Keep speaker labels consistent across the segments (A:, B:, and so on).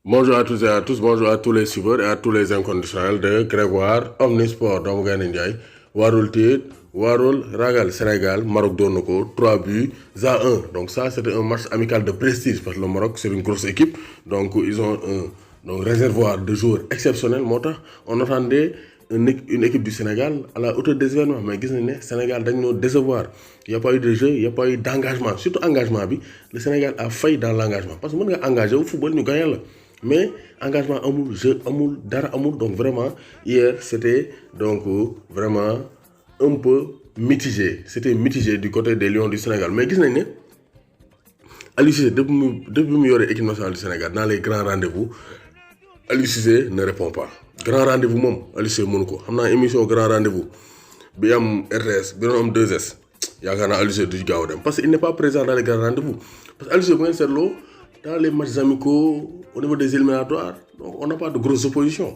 A: Bonjour à tous et à tous, bonjour à tous les suiveurs et à tous les inconditionnels de Grégoire Omnisport doomu Gaynde Ndiaye warul tiit warul ragal Sénégal Maroc doon na ko 3 buts à 1 donc ça c'était un match amical de prestige parce que le Maroc c'est une grosse équipe donc ils ont un réservoir de joueurs exceptionnel moo tax on attendait une équipe du Sénégal à la hauteur des événements mais gis nañ ne Sénégal dañ ñoo décevoir il y a pas eu de jeu il y a pas eu d'engagement surtout engagement bi le Sénégal a failli dans l'engagement parce que mën nga engagé wu football ñu gagné la mais engagement amul jeu amul dara amul donc vraiment hier c'était donc vraiment un peu mitigé du côté des Lions du Sénégal mais gis nañ ne Aliou Cissé depuis mu yore équipe nationale du Sénégal dans les grands rendez-vous Aliou Cissé ne répond pas grand rendez-vous moom Aliou Cissé mënu ko xam naa émission grand rendez-vous bi am RTS bi doon am 2S yaakaar naa Aliou Cissé du gaaw a dem parce que il n'est pas présent dans les grands rendez-vous parce que Aliou Cissé bu ngeen seetloo dans les matchs amicaux au niveau des éliminatoires donc on n'a pas de grosses oppositions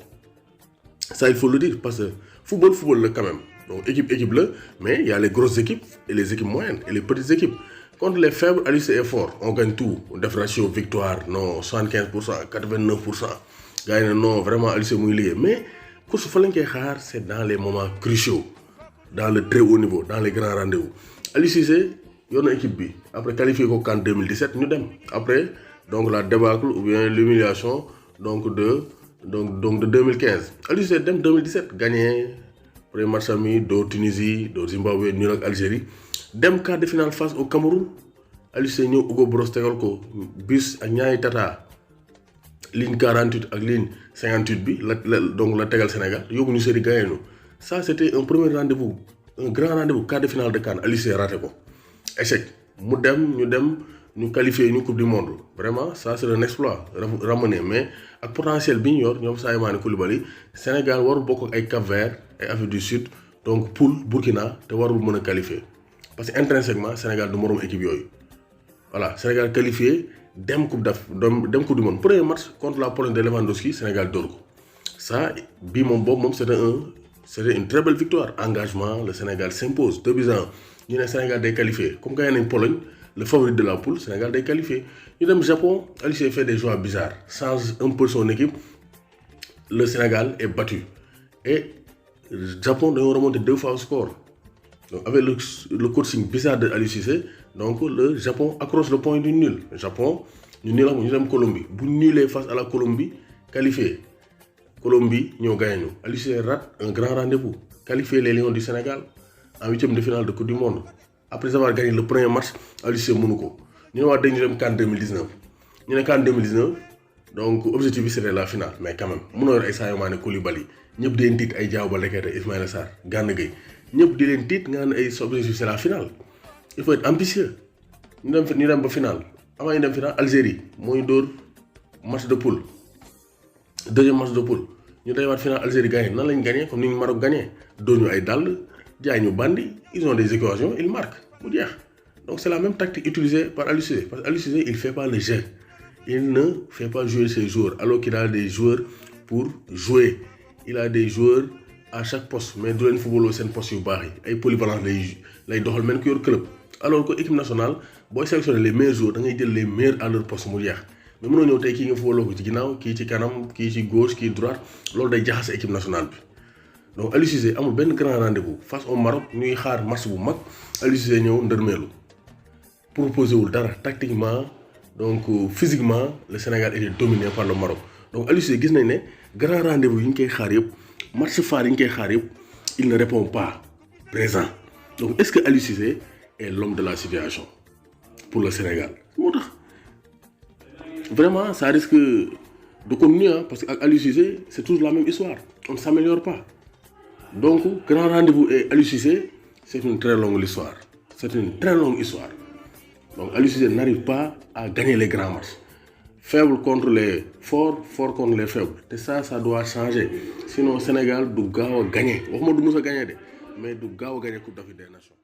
A: ça il faut le dire parce que football la quand même donc équipe la mais il y a les grosses équipes et les équipes moyennes et les petites équipes contre les faibles Aliou Cissé est fort on gagne tout on def ratio victoire non 75% 89% gars yi ne non vraiment Aliou Cissé muy liggéey mais course fa lañ koy xaar c'est dans les moments cruciaux dans le très haut niveau dans les grands rendez-vous Aliou Cissé yor na équipe bi après qualifié ko CAN 2017 ñu dem après donc la débâcle ou bien l'humiliation donc de 2015 Aliou Cissé dem 2017 gagné premier match ami doo Tunisie doo Zimbabwe nul ak Algérie dem quart de finale face au Cameroun Aliou Cissé ñëw Hugo Bross tegal ko bus ak ñaari tata ligne 48 ak ligne 58 bi la tegal Sénégal yóbbu ñu série gagné ñu ça c'était un premier rendez-vous un grand rendez-vous quart de finale de CAN Aliou Cissé raté ko échec mu dem ñu qualifié ñu coupe du monde vraiment ça c'est un exploit ramené mais ak potentiel bi ñu yor ñoom Sadio Mané Koulibaly Sénégal warul bokk ak ay Cap-Vert ay Afrique du Sud donc poule Burkina te warul mën a qualifier parce que intrinsèquement Sénégal du moroom équipe yooyu voilà Sénégal qualifié dem coupe du monde premier match contre la Pologne de Lewandowski Sénégal dóor ko ça bii moom c'était une très belle victoire engagement le Sénégal s'impose 2-1 ñu ne Sénégal day qualifié comme gagné nañ Pologne le favori de la poule Sénégal day qualifié ñu dem Japon Aliou Cissé fait des choix bizarres change un peu son équipe le Sénégal est battu et Japon dañoo remonté 2 fois au score donc avec le coaching bizarre de Aliou Cissé donc le Japon accroche le point du nul Japon ñu nul ak ñu dem Colombie bu nulee face à la Colombie qualifié Colombie ñoo gagné ñu Aliou Cissé rate un grand rendez-vous qualifié les Lions du Sénégal en huitième de finale de Coupe du Monde après avoir gagné le premier match Aliou Cissé mënu ko ñu ne waa dañu dem CAN 2019 ñu ne CAN 2019 donc objectif bi c'était la finale mais quand même mënoo yor ay Sadio Mané Koulibaly ñëpp di leen tiit ay Diao Baldé Ismaïla Sarr Gana Gueye ñëpp di leen tiit nga ne ay objectif c'est la finale il faut être ambitieux ñu dem ba finale avant ñu dem finale Algérie moo ñu dóor match de poule deuxième match de poule ñu day waat finale Algérie gagné nan lañ gagné comme ni ñu Maroc gagné dóor ñu ay dàll jaay ñu bandi ils ont des équations ils marquent mu jeex donc c'est la même tactique utilisée par Aliou Cissé parce que Aliou Cissé il fait pas le jeu il ne fait pas jouer ses joueurs alors qu'il a des joueurs pour jouer il a des joueurs à chaque poste mais du leen footballoo seen poste yu baax yi ay polyvalence lay doxal mel ko yor club alors que équipe nationale booy sélectionner les meilleurs joueurs da ngay jël les meilleurs à leur poste mu jeex mais mënoo ñëw tey kii nga footballoo ko ci ginnaaw kii ci kanam kii ci gauche kii droite loolu day jaxase équipe nationale bi donc Aliou Cissé amul benn grand rendez-vous face au Maroc ñuy xaar match bu mag Aliou Cissé ñëw ndërmeelu proposé wul dara tactiquement donc physiquement le Sénégal était dominé par le Maroc donc Aliou Cissé gis nañ ne grand rendez-vous yi ñu koy xaar yëpp match phare yi ñu koy xaar yëpp il ne répond pas présent donc est-ce que Aliou Cissé est l'homme de la situation pour le Sénégal moo tax vraiment ça risque de continuer parce que ak Aliou Cissé c'est toujours la même histoire on ne s'améliore pas donc grand rendez-vous et Aliou Cissé c'est une très longue histoire donc Aliou Cissé n'arrive pas à gagner les grands matchs faible contre les forts fort contre les faibles te ça doit changer sinon Sénégal du gaaw a gagner waxuma du mës a gagner de mais du gaaw a gagner Coupe d'Afrique des Nations